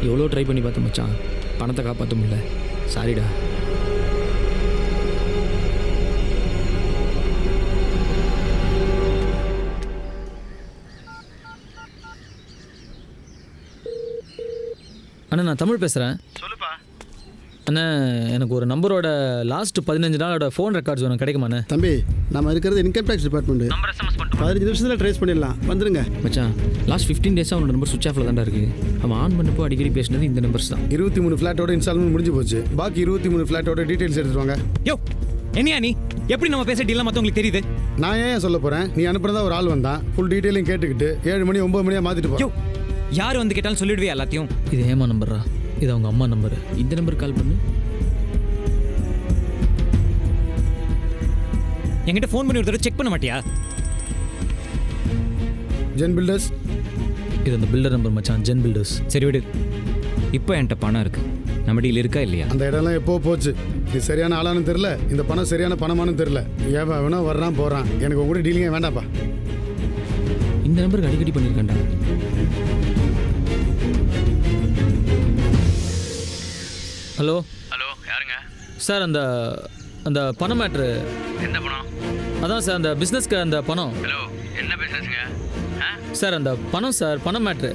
எவ்வளோ ட்ரை பண்ணி பார்த்தேன் மச்சான், பணத்தை காப்பாற்ற முடியல. சாரிடா. அண்ணா நான் தமிழ் பேசுகிறேன். சொல்லுப்பா. அண்ணா எனக்கு ஒரு நம்பரோட லாஸ்ட் 15 நாளோட ஃபோன் ரெக்கார்ட்ஸ் ஒன்று கிடைக்குமாண்ணே? தம்பி நம்ம இருக்கிறது income tax department. Number SMS பண்ணிட்டு 15 நிமிஷத்தில் ட்ரேஸ் பண்ணிடலாம், வந்துருங்க. மச்சான் லாஸ்ட் 15 டேஸாக அவனோட நம்பர் சுவிச் ஆஃபில் தான்டா இருக்குது. அவன் ஆன் பண்ணப்போ அடிக்கடி பேசினது இந்த நம்பர்ஸ் தான். 23 ஃப்ளாட்டோட இன்ஸ்டால்மெண்ட் முடிஞ்சு போச்சு. பாக்கி 23 ஃப்ளாட்டோட டீட்டெயில்ஸ் எடுத்துட்டு வாங்க. யோ என்னையா நீ? எப்படி நம்ம பேச டீலாம் மற்றவங்களுக்கு தெரியுது? நான் ஏன் சொல்ல போகிறேன், நீ அனுப்புறதா ஒரு ஆள் வந்தான், ஃபுல் டீட்டெயிலையும் கேட்டுக்கிட்டு 7 மணி 9 மணியாக மாற்றிட்டு போ. யோ யார் வந்து கேட்டாலும் சொல்லிடுவே எல்லாத்தையும். இது ஏமா நம்பரா? இது அவங்க அம்மா நம்பரு. இந்த நம்பருக்கு கால் பண்ணு. என்கிட்ட ஃபோன் பண்ணி ஒரு தடவை செக் பண்ண மாட்டியா? Zen builders. இது அந்த பில்டர் நம்பர் மச்சான், ஜென் பில்டர்ஸ். சரி விடு. இப்போ என்கிட்ட பணம் இருக்கு, நம்ம டீல் இருக்கா இல்லையா? அந்த இடம்லாம் எப்போ போச்சு. இது சரியான ஆளானு தெரில, இந்த பணம் சரியான பணமானு தெரில. ஏன் வேணா வர்றான் போகிறான், எனக்கு உங்க கூட டீலிங்கே வேண்டாப்பா. இந்த நம்பருக்கு அடிக்கடி பண்ணியிருக்கேன்டா. ஹலோ ஹலோ, யாருங்க சார்? அந்த அந்த பணம் மேட்ரு. எந்த பணம்? அதான் சார் அந்த பிஸ்னஸ்க்கு அந்த பணம். ஹலோ, என்ன பிசினஸ்ங்க? சார் அந்த பணம் சார், பணம் மேட்ரு.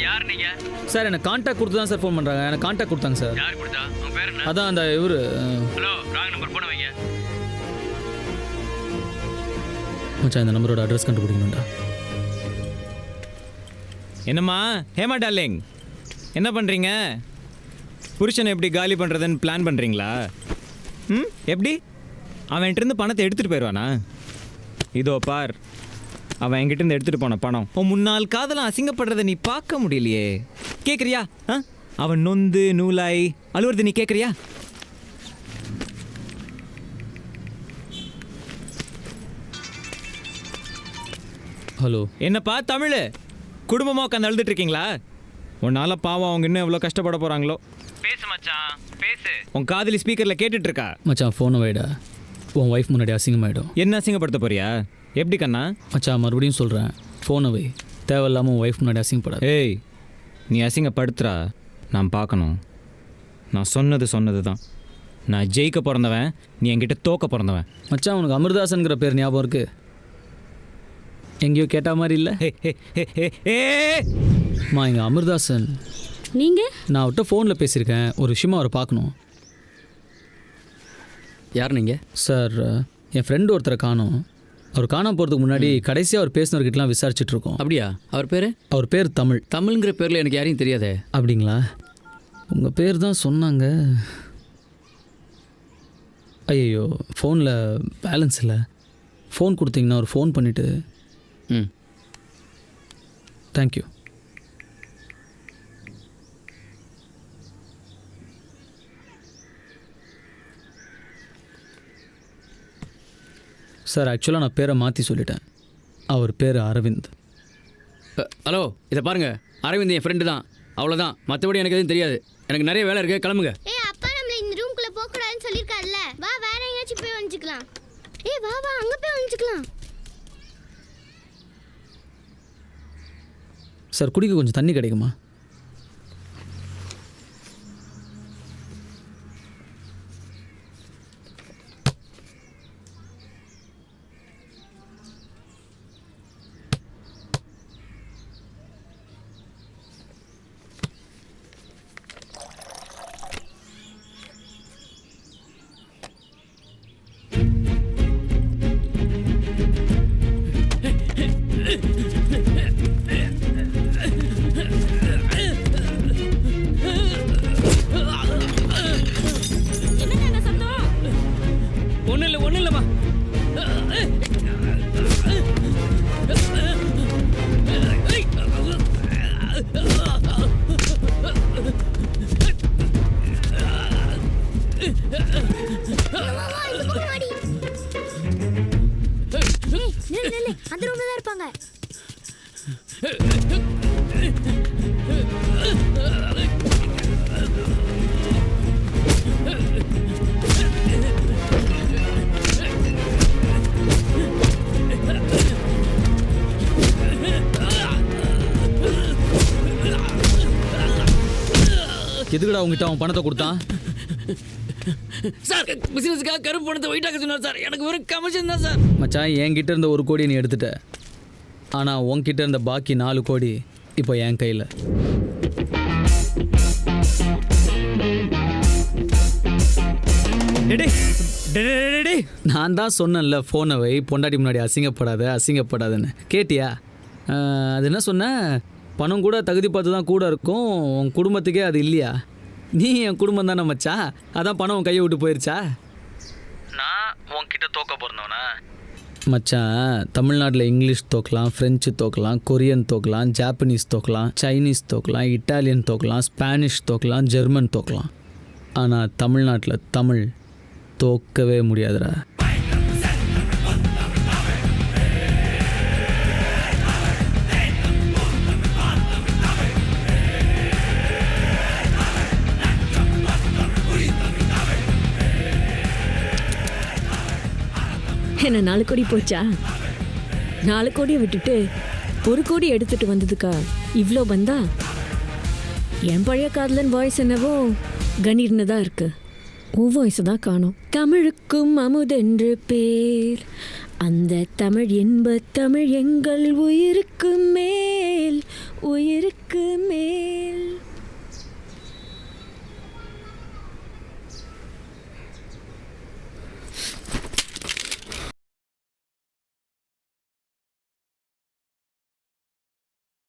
யார் நீங்க? சார் எனக்கு கான்டாக்ட் கொடுத்து தான் சார் ஃபோன் பண்ணுறாங்க. எனக்கு கான்டாக்ட் கொடுத்தாங்க சார். யார் கொடுத்தா? உங்க பேர் என்ன? அதான் அந்த இவர். ஹலோ, ராங் நம்பர் போன வைங்க. மச்சான் இந்த நம்பரோட அட்ரஸ் கண்டுபிடிக்கணும்டா. என்னம்மா ஹேமா டார்லிங், என்ன பண்ணுறீங்க? புருஷனை எப்படி காலி பண்ணுறதுன்னு பிளான் பண்ணுறீங்களா? எப்படி? அவன் என்கிட்டருந்து பணத்தை எடுத்துகிட்டு போயிடுவானா? இதோ பார், அவன் என்கிட்டருந்து எடுத்துகிட்டு போன பணம் உன் முன்னாள் காதலாம் அசிங்கப்படுறதை நீ பார்க்க முடியலையே. கேட்குறியா? அவன் நொந்து நூலாய் அழுவுறது நீ கேட்குறியா? ஹலோ, என்னப்பா தமிழ், குடும்பமாக உட்காந்து அழுதுட்டு இருக்கீங்களா? உன்னால பாவம் அவங்க இன்னும் எவ்வளோ கஷ்டப்பட போகிறாங்களோ. பேசு மச்சான், பேசு. உன் காதலி ஸ்பீக்கரில் கேட்டுட்டு இருக்கா. மச்சான் ஃபோனை வைடா, உன் ஒய்ஃப் முன்னாடி அசிங்கமாயிடும். என்ன அசிங்கப்படுத்த போறியா? எப்படி கண்ணா? மச்சான் மறுபடியும் சொல்கிறேன், ஃபோனை வை. தேவையில்லாமல் உன் ஒய்ஃப் முன்னாடி அசிங்கப்படாது. ஏய், நீ அசிங்கப்படுத்துறா நான் பார்க்கணும். நான் சொன்னது தான். நான் ஜெயிக்க பிறந்தவன், நீ என்கிட்ட தோக்க பிறந்தவன். மச்சான் உனக்கு அமிர்தாசன்கிற பேர் ஞாபகம் இருக்கு? எங்கேயோ கேட்ட மாதிரி இல்லை? மா எங்கள் அமிர்தாசன். நீங்கள்? நான் அவர்கிட்ட ஃபோனில் பேசியிருக்கேன், ஒரு விஷயமா அவரை பார்க்கணும். யார் நீங்கள்? சார் என் ஃப்ரெண்டு ஒருத்தரை காணோம். அவர் காணாம போகிறதுக்கு முன்னாடி கடைசியாக அவர் பேசினவர்கிட்டலாம் விசாரிச்சுட்டு இருக்கோம். அப்படியா? அவர் பேர்? அவர் பேர் தமிழ். தமிழ்ங்கிற பேரில் எனக்கு யாரையும் தெரியாதே. அப்படிங்களா? உங்கள் பேர் தான் சொன்னாங்க. ஐயோ ஃபோனில் பேலன்ஸ் இல்லை. ஃபோன் கொடுத்தீங்கன்னா ஒரு ஃபோன் பண்ணிவிட்டு. தேங்க்யூ. சார் ஆக்சுவலாக நான் பேரை மாற்றி சொல்லிட்டேன். அவர் பேர் அரவிந்த். ஹலோ, இதை பாருங்கள், அரவிந்த் என் ஃப்ரெண்டு தான், அவ்வளோதான். மற்றபடி எனக்கு எதுவும் தெரியாது. எனக்கு நிறைய வேலை இருக்குது, கிளம்புங்க. அப்பா நம்மள இந்த ரூம்குள்ளே போகக்கூடாதுன்னு சொல்லியிருக்காருல்ல. வா வேற எங்கேயாச்சும் போய் வந்துக்கலாம். வா வா அங்கே போய் வந்துக்கலாம். சார் குடிக்க கொஞ்சம் தண்ணி கிடைக்குமா? எதுக்குடா உங்ககிட்ட அவன் பணத்தை கொடுத்தான்? சார் பிசினஸ்க்காக கருப்பு பணத்தை ஒயிட்டாக்க சொன்னார் சார். எனக்கு வெறும் கமிஷன் தான் சார். மச்சான், என்கிட்ட இருந்த 1 கோடி நீ எடுத்துட்ட. ஆனால் உன்கிட்ட இருந்த பாக்கி 4 கோடி இப்போ என் கையில். நான் தான் சொன்னேன்ல, ஃபோனை வை, பொண்டாட்டி முன்னாடி அசிங்கப்படாதுன்னு. கேட்டியா? அது என்ன சொன்ன? பணம் கூட தகுதி பார்த்து தான் கூட இருக்கும், உன் குடும்பத்துக்கே அது இல்லையா? நீ என் குடும்பம் தானே மச்சான், அதான் பணம் உன் கையை விட்டு போயிருச்சா? நான் உன்கிட்ட தோக்க போகிறவனா? மச்சான், தமிழ்நாட்டில் இங்கிலீஷ் தோக்கலாம், ஃப்ரெஞ்சு தோக்கலாம், கொரியன் தோக்கலாம், ஜாப்பனீஸ் தோக்கலாம், சைனீஸ் தோக்கலாம், இட்டாலியன் தோக்கலாம், ஸ்பானிஷ் தோக்கலாம், ஜெர்மன் தோக்கலாம். ஆனால் தமிழ்நாட்டில் தமிழ் தோக்கவே முடியாதுடா. என்ன 4 கோடி போச்சா? 4 கோடியை விட்டுட்டு 1 கோடி எடுத்துட்டு வந்ததுக்கா இவ்வளோ பந்தா? என் பழைய காதலன் வாய்ஸ் என்னவோ கணீர்னு தான் இருக்கு. உன் வாய்ஸ் தான் காணோம். தமிழுக்கும் அமுதென்று பேர், அந்த தமிழ் என்ப தமிழ் எங்கள் உயிருக்கு மேல், உயிருக்கு மேல்.